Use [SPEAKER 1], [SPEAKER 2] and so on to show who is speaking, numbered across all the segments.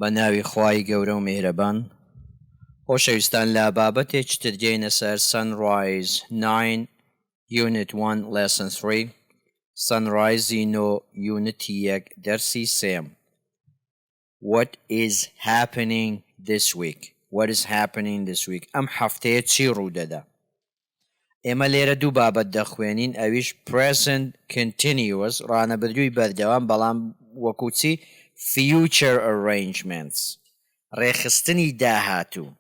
[SPEAKER 1] بە ناوی خوای گەورە و میهرەبان خۆشەویستان لە بابەتێکتر دێینە سەر Sunrise 9 Unit 1 Lesson 3 Sunrise نۆ Unity 1 دەرسی سێم What is happening this week? What is happening this week? ئەم هەفتەیە چی ڕوودەدا؟ ئێمە لێرە دوو بابەت دەخوێنین ئەویش present continuous ڕانەبردووی بەردەوام بەڵام وەکو چی future arrangements ڕێخستنی داهاتوو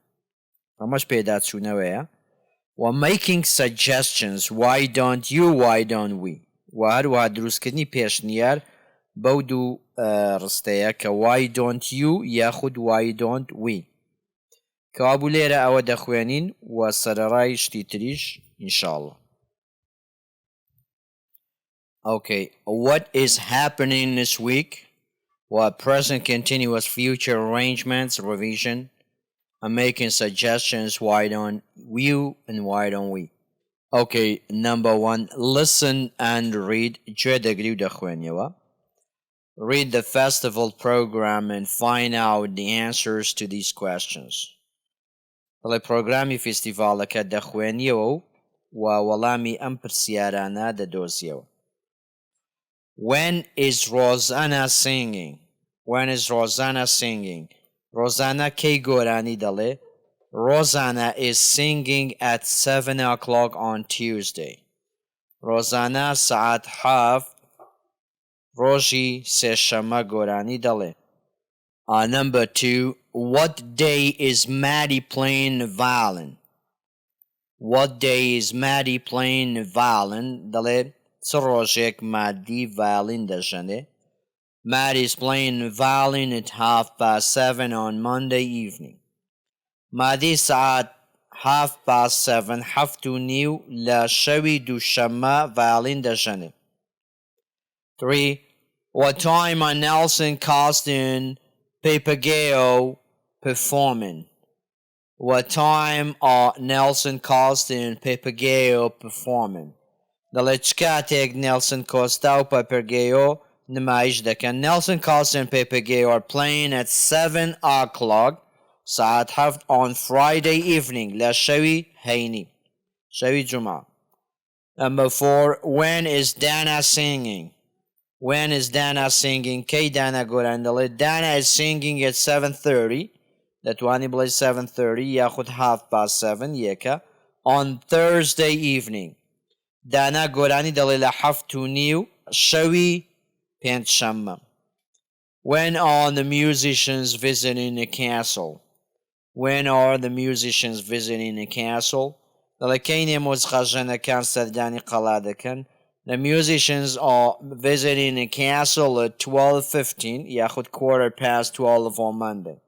[SPEAKER 1] ئەمەش پێداچوونەوەیە و making suggestions why don't we و هەروەها دروستکردنی پێشنیار بەو دوو ڕستەیە کە why don't you یاخود why don't we کەوابوو لێرە ئەوە دەخوێنین و سەرەڕای شتی تریش ئینشاءالله. Okay, what is happening this week? What present continuous future arrangements, revision, and making suggestions, why don't you and why don't we? Okay, number one, listen and read. Read the festival program and find out the answers to these questions. The program festival دەخوێنیەوە و وەڵامی ئەم پرسیارانە دەدۆزیەوە. When is Rosanna singing? When is Rosanna singing? Rosanna kei gorani dale. Rosanna is singing at 7 o'clock on Tuesday. Rosanna saat haf roji seshama gorani dale. Number two, what day is Maddie playing the violin? What day is Maddie playing the violin? Dale. Sorojek Maddie violin dajane. Maddie is playing the violin at 7:30 on Monday evening. Maddie saat 7:30 haftu new la shawi du shama violin dajane. 3. What time are Nelson Costin Papageo performing? What time are Nelson Costin Papageo performing? Dall'Echkatek Nelson Costa Papageo Namaij Dekan Nelson Costa and Papageo are playing at 7 o'clock Saat Haft on Friday evening. La Shawi Haini. Shawi Juma. Number 4. When is Dana singing? When is Dana singing? K Dana Gorandale. Dana is singing at 7:30. That one plays 7:30. Yahut 7:30. Yeka. On Thursday evening. Dana Gorani Dalila Haftu New Shawi Panchama. When are the musicians visiting the castle? When are the musicians visiting the castle? The musicians are visiting the castle at 12:15. Yahut 12:15 on Monday.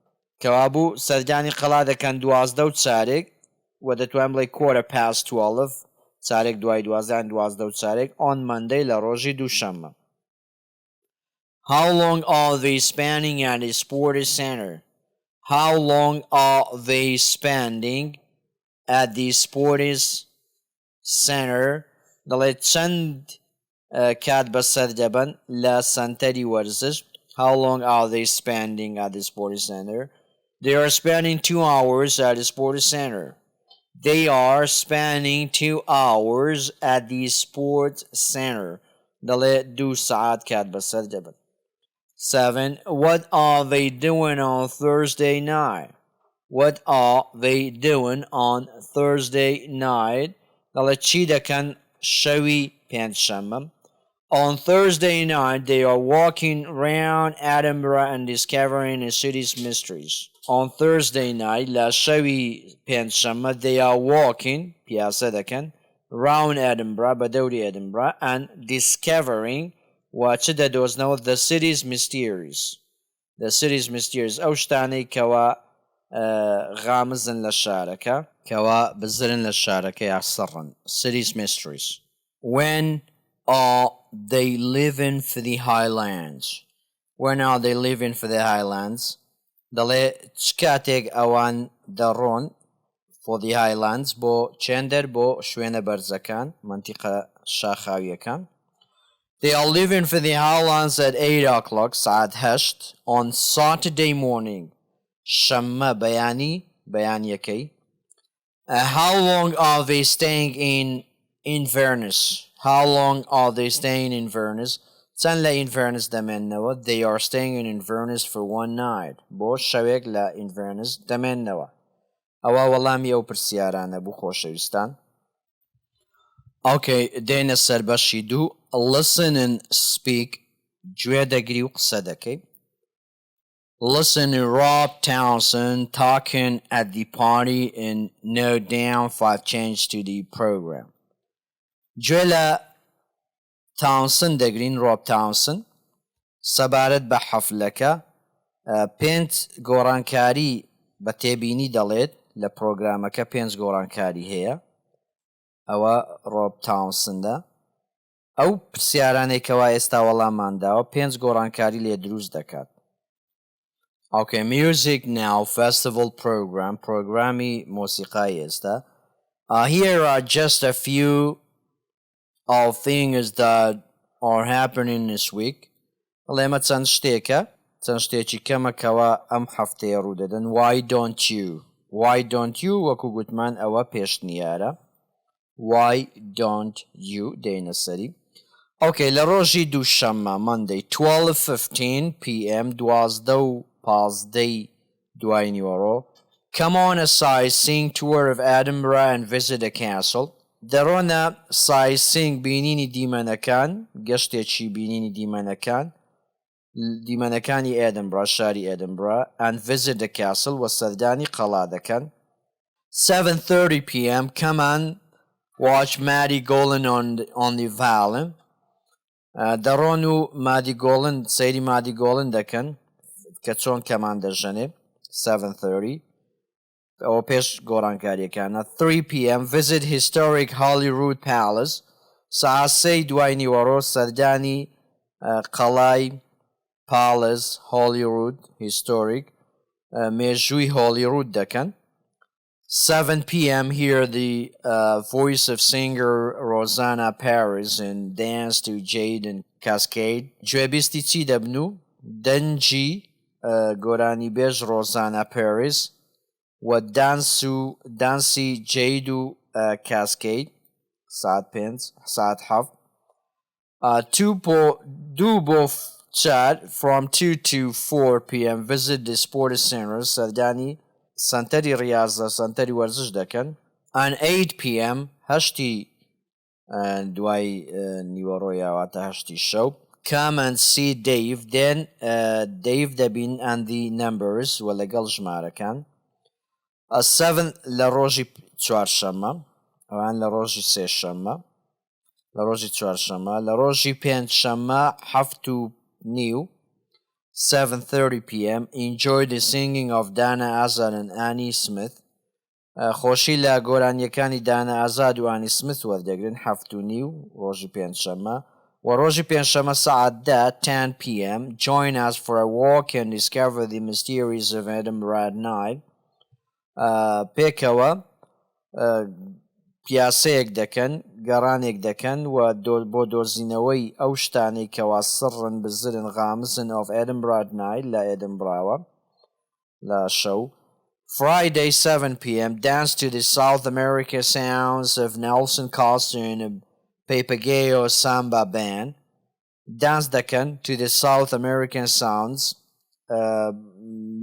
[SPEAKER 1] Kawabu Sardani Kalada can do as do Tsarik. What at Wembley 12:15. Tsarik Dwight was and was do Tsarik on Monday La Roji Dushama. How long are they spending at the sports center? How long are they spending at the sports center? The legend Kadba Sardaban La Santeri Warzis. How long are they spending at the sports center? They are spending 2 hours at the sports center. They are spending 2 hours at the sports center. Dale do saat kadba sarjaban. 7. What are they doing on Thursday night? What are they doing on Thursday night? Dale chida kan shawi panshama. On Thursday night, they are walking around Edinburgh and discovering the city's mysteries. On Thursday night, La Shawi Panshama, they are walking, Piazadakan, around Edinburgh, Badodi Edinburgh, and discovering what does know the city's mysteries. The city's mysteries. Aushtani kawa ghamzan la sharaka, kawa bizrin la sharaka yasarran. City's mysteries. When are they living for the Highlands? When are they living for the Highlands? Dale chkatek awan daron for the Highlands bo chender bo shwena barzakan mantiqa shakhawiyakan. They are leaving for the Highlands at 8 o'clock ساعت 8 on Saturday morning. شەممە بەیانیەکەی. How long are they staying in Inverness? How long are they staying in Inverness? چەند لە Inverness دەمێننەوە. They are staying in Inverness for one night. بۆ شەوێک لە Inverness دەمێننەوە. ئەوە وەڵامی ئەو پرسیارانە بوو خۆشەویستان. Okay, دێنە سەر بەشی دوو. Listen and speak. گوێ دەگری و قسە دەکەی. Listen to Rob Townsend talking at the party and note down 5 changes to the program. گوێ لە Townsend دەگرین. Rob Townsend سەبارەت بە حەفلەکە 5 گۆڕانکاری بە تێبینی دەڵێت لە پرۆگرامەکە 5 گۆڕانکاری هەیە. ئەوە Rob Townsendە. ئەو پرسیارانێکەوە ئێستا وەڵامانداوە 5 گۆڕانکاری لێ دروست دەکات. Okay, music now, festival program, programmi موسیقای ئێستا. Here are just a few of things that are happening this week. ئەڵێمە چەند شتێکە، چەند شتێکی کەمەکەوە ئەم هەفتەیە ڕوودەدەن. Why don't you وەکو گوتمان ئەوە پێشنیارە. Why don't you دێنە سەری. Okay, لە ڕۆژی دووشەممە Monday 12:15 p.m. 12:15 دوای نیوەڕۆ. Come on a sightseeing tour of Edinburgh and visit a castle. دەڕۆنە sightseeing بینینی دیمەنەکان، گەشتێکی بینینی دیمەنەکانی Edinburgh، شاری Edinburgh and visit a castle و سەردانی قەڵا دەکەن. 7:30 p.m. Come on watch Maddie Golan on the Valley. دەڕۆن و سەیری مادی گۆڵن دەکەن کە چۆن کەمان دەژەنێ. 7:30 ئەوە پێش گۆڕانکاریەکانە. 3 p.m. visit historic Holyrood Palace. ساعت 3 دوای نیوەڕۆ سەردانی قەڵای Palace Holyrood historic مێژووی Holyrood دەکەن. 7 p.m. hear the voice of singer Rosanna Paris and dance to Jade and Cascade. گوێبیستی چی دەبنو؟ دەنجی گۆرانی بێژ Rosanna Paris و دانسی جید و Cascade. ساعت 5 ساعت 7. 2 بۆ 4 from 2 to 4 p.m. visit the sports center. سەردانی سنتەری ریاضە سنتەری وەرزش دەکەن. and 8 p.m. هەشتی دوای نیوەڕۆ یاواتە هەشتی شەو. come and see Dave. then Dave دەبین and the numbers و لەگەڵ ژمارەکان. 7 لە ڕۆژی چوارشەممە. ئەوان لە ڕۆژی سێشەممە. لە ڕۆژی چوارشەممە. لە ڕۆژی پێنجشەممە 7:30 7:30 p.m. enjoy the singing of Dana Azad and Annie Smith. خۆشی لە گۆرانیەکانی Dana Azad و Annie Smith وەردەگرن 7:30 ڕۆژی پێنجشەممە. و ڕۆژی پێنجشەممە ساعت 10 p.m. join us for a walk and discover the mysteries of Edinburgh at night. پێکەوە پیاسەیەک دەکەن، گەڕانێک دەکەن و بۆ دۆزینەوەی ئەو شتانەی کەوا سڕن بزرن غامزن of Edinburgh at night لە ئێدنبراوە لە شەو. Friday 7 p.m. dance to the South America sounds of Nelson Costa and a Papagayo Samba band. dance دەکەن to the South American sounds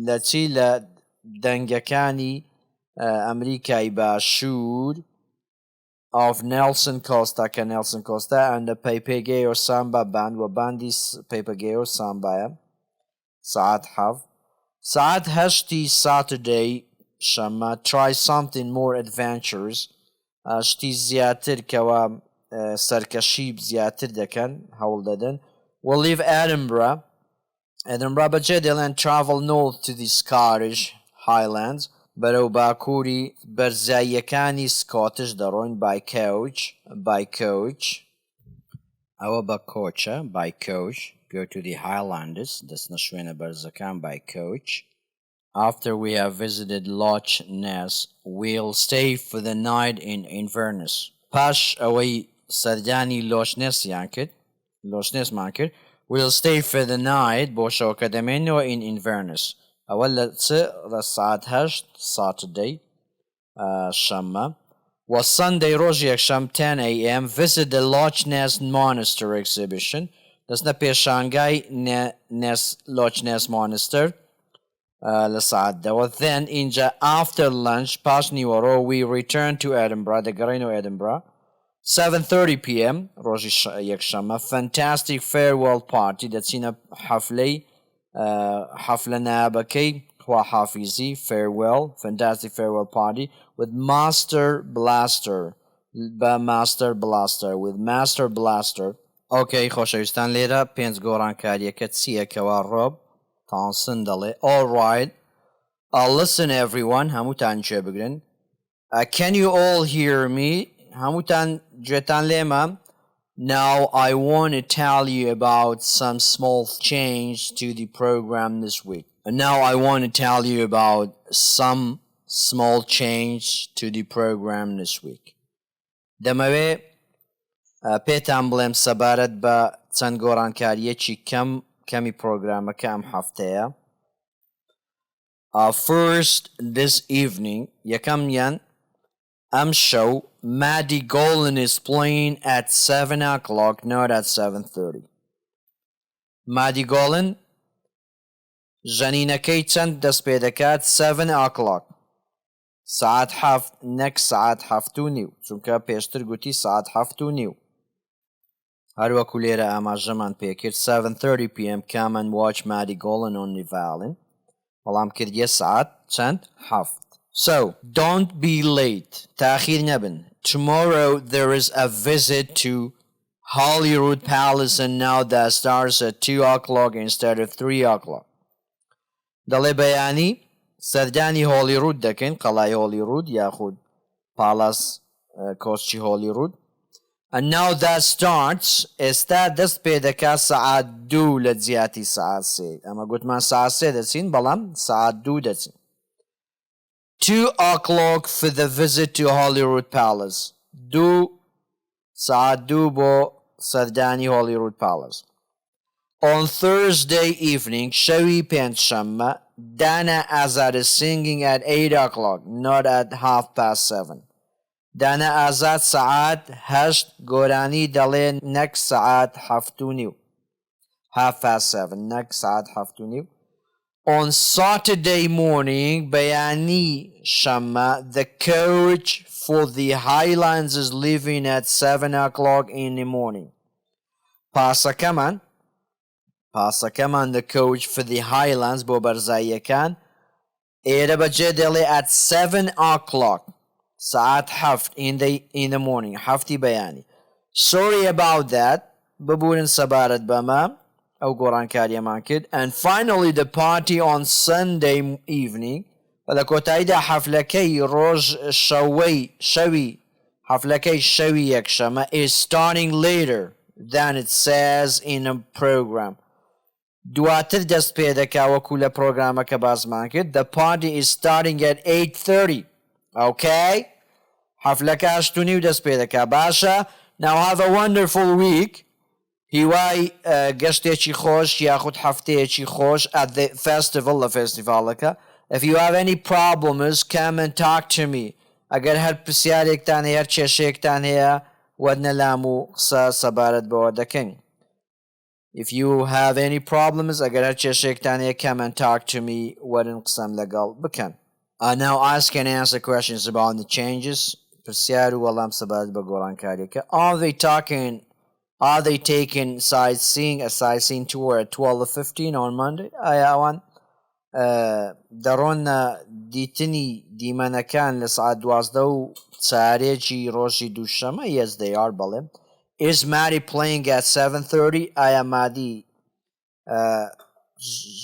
[SPEAKER 1] لە چی لە دەنگەکانی ئەمریکای باشوور of Nelson Costa کە Nelson Costa and the Papagayo Samba band و باندی Papagayo Sambایە. ساعت 7. ساعت 8 Saturday شەممە try something more adventures. شتی زیاتر کەوا سەرکەشی زیاتر دەکەن هەوڵ دەدەن. we'll leave Edinburgh بەجێ دێڵێن travel north to the Scottish Highlands بەرەو باکووری بەرزاییەکانی سکۆتش دەڕۆین by coach ئەوە بە کۆچە by coach go to the Highlands دەستنە شوێنە بەرزەکان by coach. after we have visited Loch Ness we'll stay for the night in Inverness. پاش ئەوەی سەردانی Loch Ness یان کرد لۆشنێسمان کرد. We'll stay for the night بۆ شەوەکە دەمێنەوە in Inverness. ئەوە لە لە ساعت 8 Saturday شەممە. و Sunday ڕۆژی یەکشەم 10 a.m. visit the Loch Ness Monastery exhibition. دەستنە پێشانگای Loch Ness Monastery لە ساعت دەوە. Then اینجا after lunch پاش نیوەڕۆ we return to Edinburgh دەگەڕێنەوە Edinburgh 7:30 p.m. ڕۆژی یەکشەممە. Fantastic farewell party دەچینە حەفلە نایابەکەی خواحافیزی farewell fantastic farewell party with Master Blaster with Master Blaster. Okay خۆشەویستان لێرە پێنج گۆڕانکاریەکە چییە کەوا ڕۆب تانسن دەڵێ. All right, listen everyone هەمووتان گوێ بگرن. Can you all hear me? هەمووتان گوێتان لێمە. Now I want to tell you about some small change to the program this week. Now I want to tell you about some small change to the program this week. دەمەوێ پێتان بڵێم سەبارەت بە چەند گۆڕانکاریەکی کەمی پرۆگرامەکە ئەم هەفتەیە. First, this evening, یەکەمیان ئەم شەو Maddie Golan is playing at 7 o'clock, not at 7:30. Maddie Golan ژەنینەکەی چەند دەست پێ دەکات 7 o'clock ساعت 7 نەک ساعت 7:30 چونکە پێشتر گوتی ساعت 7:30. هەروەکو لێرە ئاماژەمان پێکرد 7:30 p.m. come and watch Maddie Golan on the Valley. بەڵام کردیە ساعت چەند 7. So, don't be late. تاخیر نەبن. Tomorrow there is a visit to Holyrood Palace and now that starts at 2 o'clock instead of 3 o'clock. دەڵێ بەیانی سەردانی هۆلیڕود دەکەین قەڵای هۆلیڕود یاخود پالاس کۆچی هۆلیڕود. And now that starts ئێستا دەست پێ دەکات ساعت 2 لە جیاتی ساعت 3. ئەمە گوتمان ساعت 3 دەچین بەڵام ساعت 2 دەچین. 2 o'clock for the visit to Holyrood Palace. ساعت 2 بۆ سەردانی Holyrood Palace. On Thursday evening, شەوی پێنجشەممە Dana Azad is singing at 8 o'clock, not at 7:30. Dana Azad ساعت 8 گۆرانی دەڵێن نەک ساعت 7:30 7:30 نەک ساعت 7:30. On Saturday morning, بەیانی شەممە the coach for the Highlands is leaving at 7 o'clock in the morning. پاسەکەمان the coach for the Highlands بۆ بەرزاییەکان ئێرە بەجێ دەڵێ at 7 o'clock ساعت 7 in the morning هەفتی بەیانی. Sorry about that ببورن سەبارەت بەمە ئەو گۆڕانکاریەمان کرد. And finally the party on Sunday evening لە کۆتاییدا حەفلەکەی ڕۆژ حەفلەکەی شەوی یەکشەمە is starting later than it says in a program. دواتر دەست پێ دەکا وەکو لە پرۆگرامەکە باسمان کرد. The party is starting at 8:30. Okay? حەفلەکە 8:30 دەست پێ دەکا. باشە. Now have a wonderful week. هیوای گەشتێکی خۆش یاخود هەفتەیەکی خۆش at the festival لە فێستیڤالەکە. If you have any problems, come and talk to me. ئەگەر هەر پرسیارێکتان هەیە هەر کێشەیەکتان هەیە وەرنە لام و قسە سەبارەت بەوە دەکەین. If you have any problems, ئەگەر هەر کێشەیەکتان هەیە come and talk to me وەرن قسەم لەگەڵ بکەن. Now ask and answer questions about the changes. پرسیار و وەڵام سەبارەت بە گۆڕانکاریەکە. Are they taking a sightseeing tour at 12:15 on Monday? ئایا ئەوان دەڕۆنە دیتنی دیمەنەکان لە ساعت 12:04 ڕۆژی دووشەمە. Yes they are بەڵێ. Is Maddie playing at 7:30? ئایا مادی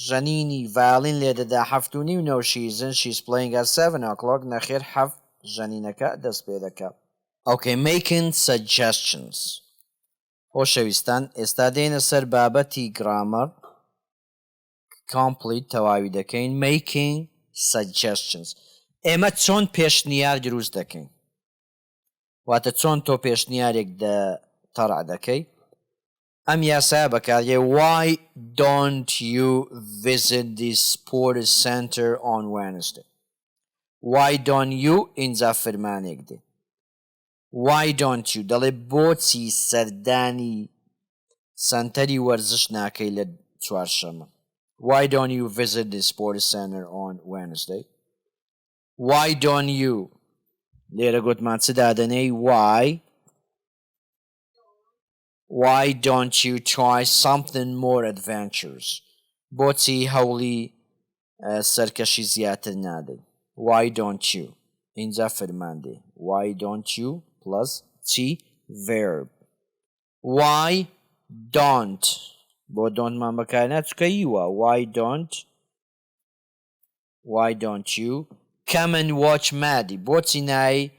[SPEAKER 1] ژەنینی ڤالین لێ دەدا 7:30 No she's playing at 7 o'clock نەخێر 7 ژەنینەکە دەست پێ دەکا. Okay, making suggestions. خۆشەویستان ئێستا دێنە سەر بابەتی گرامەر complete تەواوی دەکەین. making suggestions. ئێمە چۆن پێشنیار دروست دەکەین واتە چۆن تۆ پێشنیارێک تەڕع دەکەی ئەم یاسایە بەکارێ why don't you visit the sports center on Wednesday why don't you اینجا فرمانێک دێ why don't you دەڵێ بۆچی سەردانی سەنتەری وەرزش ناکەی لە چوارشەمە why don't you visit the sports center on Wednesday why don't you لێرە گوتمان چ دادەنێی why don't you try something more adventurous بۆچی هەوڵی سەرکەشی زیاتر نادەی why don't you اینجا فرماندێ why don't you plus چی verb why don't بۆ دۆنتمان بەکارنا چکە یوە why don't you come and watch مادی بۆچی نایی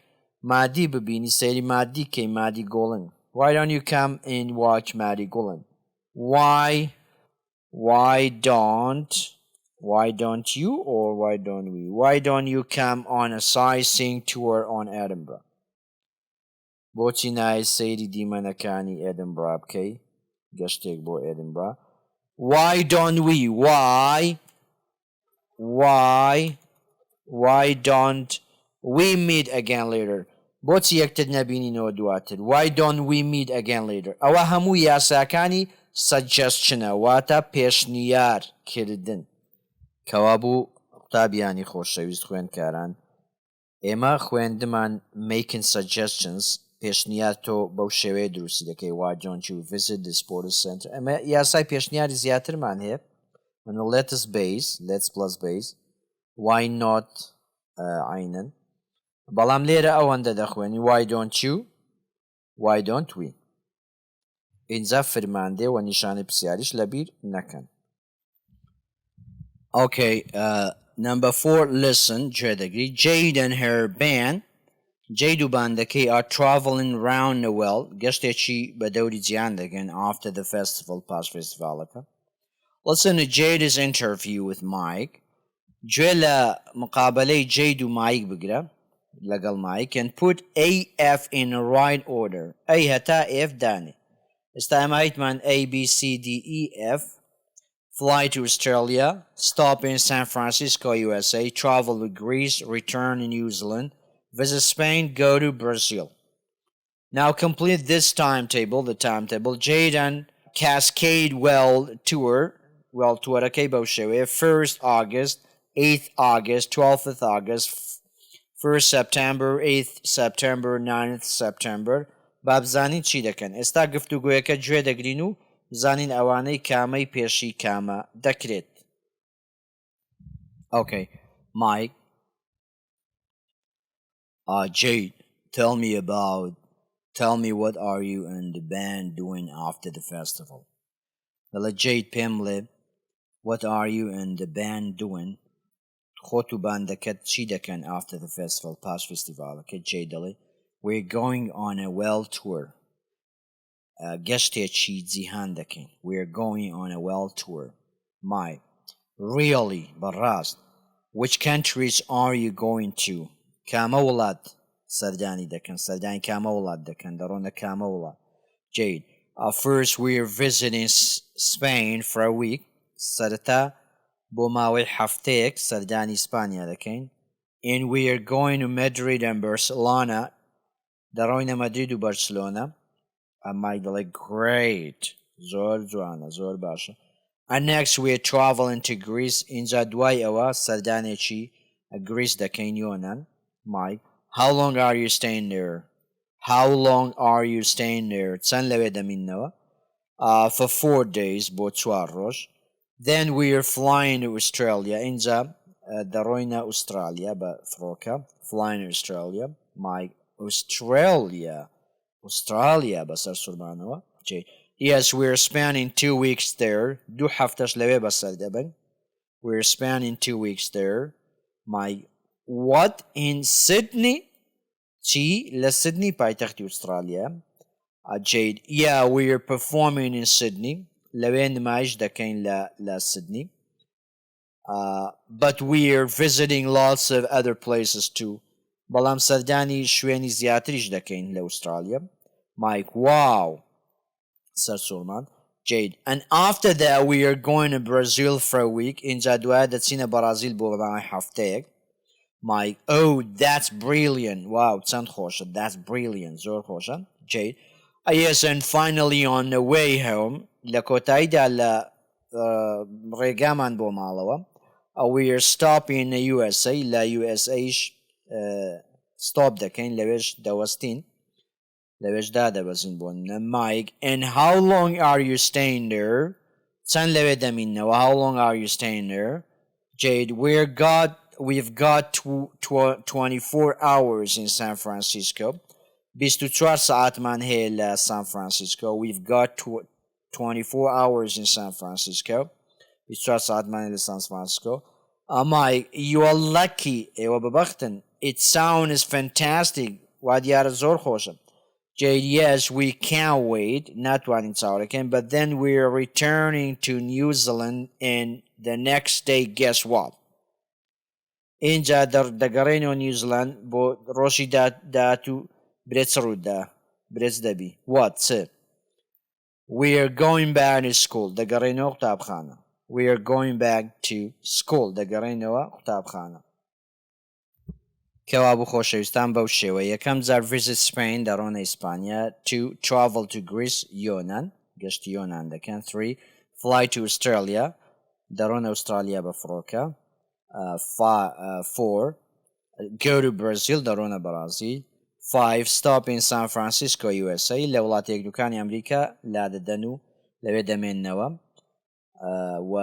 [SPEAKER 1] مادی ببینی سەیری مادی کەی مادی گۆڵن why don't you come and watch مادی گۆڵن why don't you or why don't we why don't you come on a sightseeing tour on Edinburgh بۆچی نایی سەیری دیمەنەکانی Edinburgh بکەی گەشتێک بۆ Edinburgh why don't we why don't we meet again later بۆچی یەکتر نەبینینەوە دواتر why don't we meet again later ئەوە هەموو یاساکانی suggestionە واتە پێشنیارکردن کەوا بوو قوتابیانی خۆشەویست خوێندکاران ئێمە خوێندمان making suggestions پێشنیار تۆ بەو شێوەیە دروستی دەکەی why don't you visit the sports center ئەمە یاسای پێشنیاری زیاترمان هەیە من let's plus base why not عینن بەڵام لێرە ئەوەندە دەخوێنی why don't you why don't we اینجا فرماندێ و نیشانی پرسیاریش لەبیر نەکەن okay number 4 listen جێدەگری Jade and her band Jade و باندەکەی are traveling round the world گەشتێکی بە دەوری جیهان دەگەن after the festival پاش فێستیڤالەکە listen to Jade's interview with Mike گوێ لە مقابلەی Jade و Mike بگرە لەگەڵ Mike and put AF in the right order A هەتا F دانێ ئێستا ئەمە هیتمان A B C D E F fly to Australia stop in San Francisco USA travel to Greece return to New Zealand visit Spain go to Brazil now complete this timetable the timetable Jade and Cascade World Tour okay بەو شێوەیە 1st August 8th August 12th August 1st September 8th September 9th September با بزانین چی دەکەن ئێستا گفتوگویەکە گوێ دەگرین و زانین ئەوانەی کامەی پێشی کامە دەکرێت okay Mike Jade tell me what are you and the band doing after the festival well Jade پێم what are you and the band doing خۆت و باندەکەت چی دەکەن after the festival پاش فێستیڤالەکە Jade دەڵێ we're going on a world tour گەشتێکی جیهان دەکەین we're going on a world tour Mike really بەڕاست which countries are you going to کامە وڵات سەردانی دەکەن سەردانی کامە وڵات دەکەن دەڕۆنە کامە وڵات Jade first we're visiting Spain for a week سەرەتا بۆ ماوەی هەفتەیەک سەردانی ئیسپانیا دەکەین and we are going to Madrid and Barcelona دەڕۆینە مەدرید و بەرسلۆنە Mike دەڵێ great زۆر جوانە زۆر باشە and next we are traveling to Greece اینجا دوای ئەوە سەردانێکی Greece دەکەین یۆنان Mike how long are you staying there چەند لەوێ دەمینەوە for 4 days بۆ 4 ڕۆژ then we are flying to Australia اینجا دەڕۆینە ئوسترالیا بە فڕۆکە flying to Australia Mike Australia بەسەر سورمانەوە yes we're spending 2 weeks there 2 هەفتەش لەوێ بەسەر دەبن we're spending 2 weeks there Mike what in Sydney چی لە سیدنی پایتەختی ئوسترالیا Jade yeah we're performing in Sydney لەوێ نمایش دەکەین لە سیدنی but we're visiting lots of other places too بەڵام سەردانی شوێنی زیاتریش دەکەین لە ئوسترالیا Mike wow سەر سوورمان Jade. And after that, we are going to Brazil for a week. اینجا دوای دەچینە بەرازیل بۆ ماوەی هەفتەیەک. Mike, oh, that's brilliant. Wow, چەند خۆشە. That's brilliant. زۆر خۆشە. Jade. Yes, and finally on the way home, لە کۆتاییدا لە ڕێگامان بۆ ماڵەوە. We are stopping in the USA. لە USAش stop دەکەین لەوێش دەوەستین. لەوێشدا دەبەزین بۆ Mike, and how long are you staying there? چەند لەوێ دەمینەوە. How long are you staying there? Jade, we've got 24 hours in San Francisco. 24 ساعتمان هەیە لە San Francisco. We've got 24 hours in San Francisco. 24 ساعتمان هەیە لە San Francisco. Mike, you are lucky. ئێوە بەبەختن. It sounds fantastic. وا دیارە زۆر خۆشە. Jade, yes, we can't wait. ناتوانین چاوەڕێکەین. But then we are returning to New Zealand and the next day, guess what? اینجا دەگەڕێنەوە نیوزیلاند بۆ ڕۆژی داهاتوو برێچ ڕوودا برێچ دەبی. What? چ? We are going back to school. دەگەڕێنەوە قوتابخانە. We are going back to school. دەگەڕێنەوە قوتابخانە. کەوا بوو خۆشەویستان بەو شێوە. یەکەم جار visit Spain دەڕۆنە ئیسپانیا. 2. Travel to Greece یۆنان گەشتی یۆنان دەکەن. 3. Fly to Australia دەڕۆنە ئوسترالیا بە فڕۆکە. 4. Go to Brazil دەڕۆنە بەرازیل. 5. Stop in San Francisco, USA لە وڵاتە یەکدووکانی ئەمریکا لا دەدەن و لەوێ دەمێننەوە.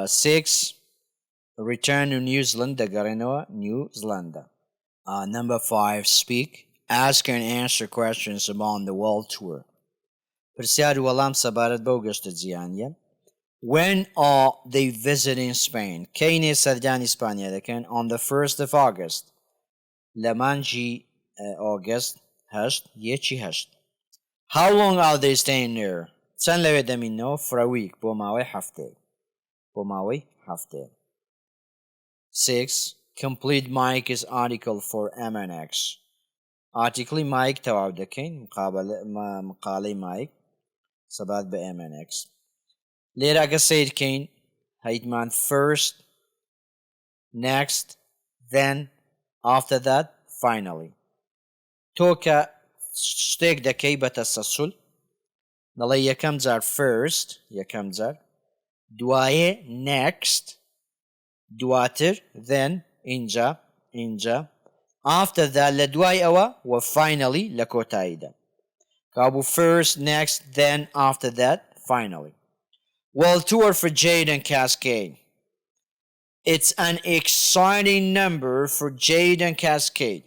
[SPEAKER 1] 6. Return to New Zealand دەگەڕێنەوە نیوزیلاندا. Number 5. Speak, ask and answer questions about the world tour. پرسیار و وەڵام سەبارەت بەو گەشتە جیهانیە. When are they visiting Spain? کەینێ سەردانی ئیسپانیا دەکەن. On the 1st of August. لە مانجی ئۆگەست 8. How long are they staying there? چەند لەوێ دەمینەوە. For a week. بۆ ماوەی هەفتەیە. 6. Complete Mike's article for MNX. Article Mike تەواو دەکەین. مقالەی Mike سەبات بە MNX. لێرە ئەگە سیرکەین هەیتمان first, next, then, after that, finally. تۆ کە شتێک دەکەی بە تەسەسول دەڵێ یەکەم جار first یەکەم جار دوایێ next دواتر then اینجا after that لە دوای ئەوە و finally لە کۆتاییدا کابوو first, next, then, after that, finally. World Tour for Jade and Cascade. It's an exciting number for Jade and Cascade.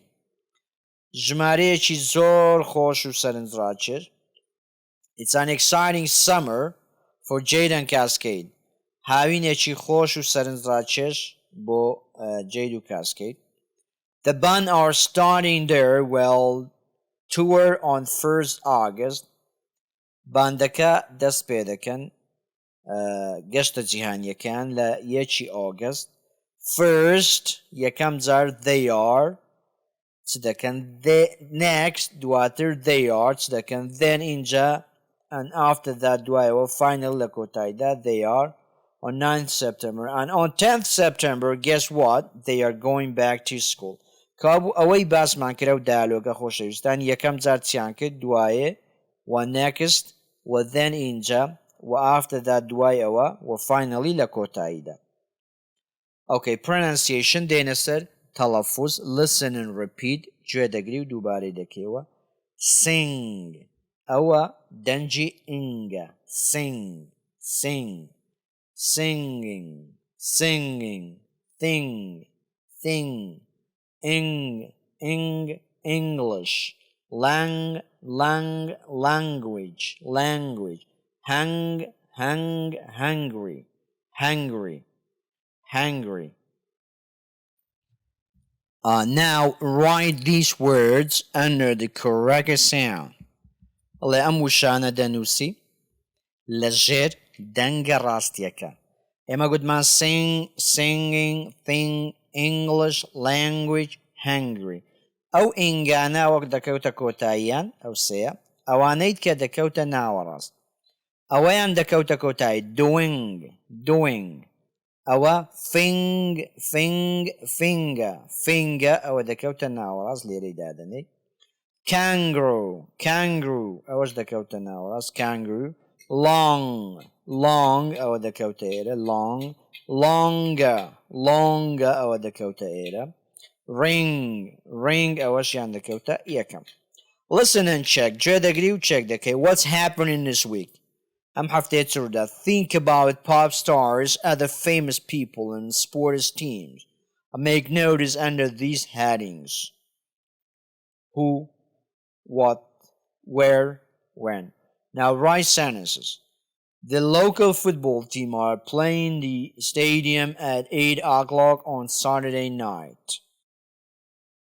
[SPEAKER 1] ژمارەیەکی زۆر خۆش و سەرنجڕاکێش. It's an exciting summer for Jade and Cascade. هاوینێکی خۆش و سەرنجڕاکێش بۆ Jade و Cascade. The band are starting their world tour on 1st August. باندەکە دەست پێ دەکەن گەشتە جیهانیەکان لە 1 ئۆگەست. First یەکەم جار they are چ دەکەن. Next دواتر they are چ دەکەن. Then اینجا and after that دوایەوە final لە کۆتاییدا they are on 9th September. And on 10th September, guess what? They are going back to school. کابوو ئەوەی باسمان کرا و دایالۆگە خۆشەویستان یەکەم جار چیان کرد دوایێ و next و then اینجا و after that دوای ئەوە و finally لە کۆتاییدا. Okay, pronunciation دێنە سەر تەڵەفوز. Listen and repeat. گوێ دەگری و دووبارەی دەکەیەوە. Sing. ئەوە دەنجی ئینگە. Sing. Singing. Thing. English. Language. Hungry. Now write these words under the correct sound. ئەڵێ ئەم وشانە دەنووسی لەژێر دەنگە ڕاستیەکە. ئێمە گوتمان singing, thing, English, language, hungry. ئەو ئینگانە وەک دەکەوتە کۆتاییان ئەو سەیە ئەوانەیت کە دەکەوتە ناوەڕاست. ئەوەیان دەکەوتە کۆتایی doing ئەوە فینگە ئەوە دەکەوتە ناوەڕاست لێرەی دادەنێ kangaroo ئەوەش دەکەوتە ناوەڕاست kangaroo long ئەوە دەکەوتە ئێرە longer ئەوە دەکەوتە ئێرە ring ئەوەشیان دەکەوتە یەکەم. Listen and check. گوێ دەگری و check دەکەی. What's happening this week? ئەم هەفتەیە چ ڕوودا؟ Think about pop stars, other famous people and sports teams. And make notice under these headings. Who, what, where, when. Now write sentences. The local football team are playing the stadium at 8 o'clock on Saturday night.